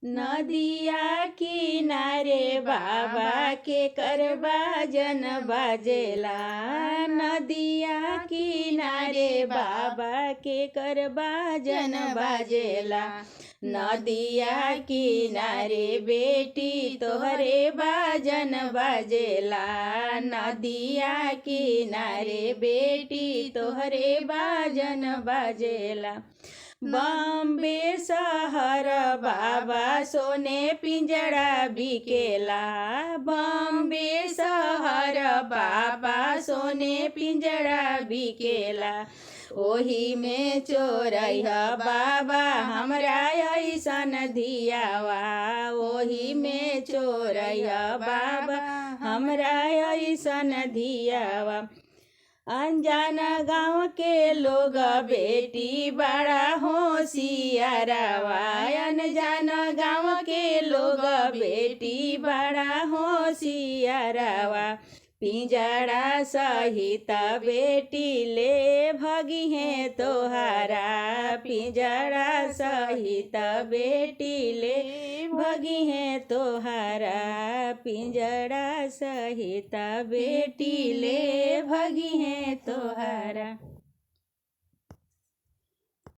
नदिया किनारे बाबा के करबा जन बाजेला। नदिया किनारे बाबा के करबा जन बाजेला। नदिया किनारे बेटी तोहरे बाजन बाजेला। नदिया किनारे बेटी तोहरे बाजन बाजेला। बॉम्बे शहर बाबा सोने पिंजड़ा बिकेला। बॉम्बे शहर बाबा सोने पिंजड़ा बिकेला। ओही में चोरैया बाबा हमरा ऐसन धियावा। ओही में चोरैया बाबा हमरा ऐसन धियावा। अनजान गाँव के लोग बेटी बड़ा होशियारवा। अनजान गाँव के लोग बेटी बड़ा होशियारवा। पिंजड़ा सहित बेटी ले भगी है तोहारा। पिंजड़ा सहित बेटी ले भगी है तोहारा। पिंजड़ा सहित बेटी ले भगी है तोहारा।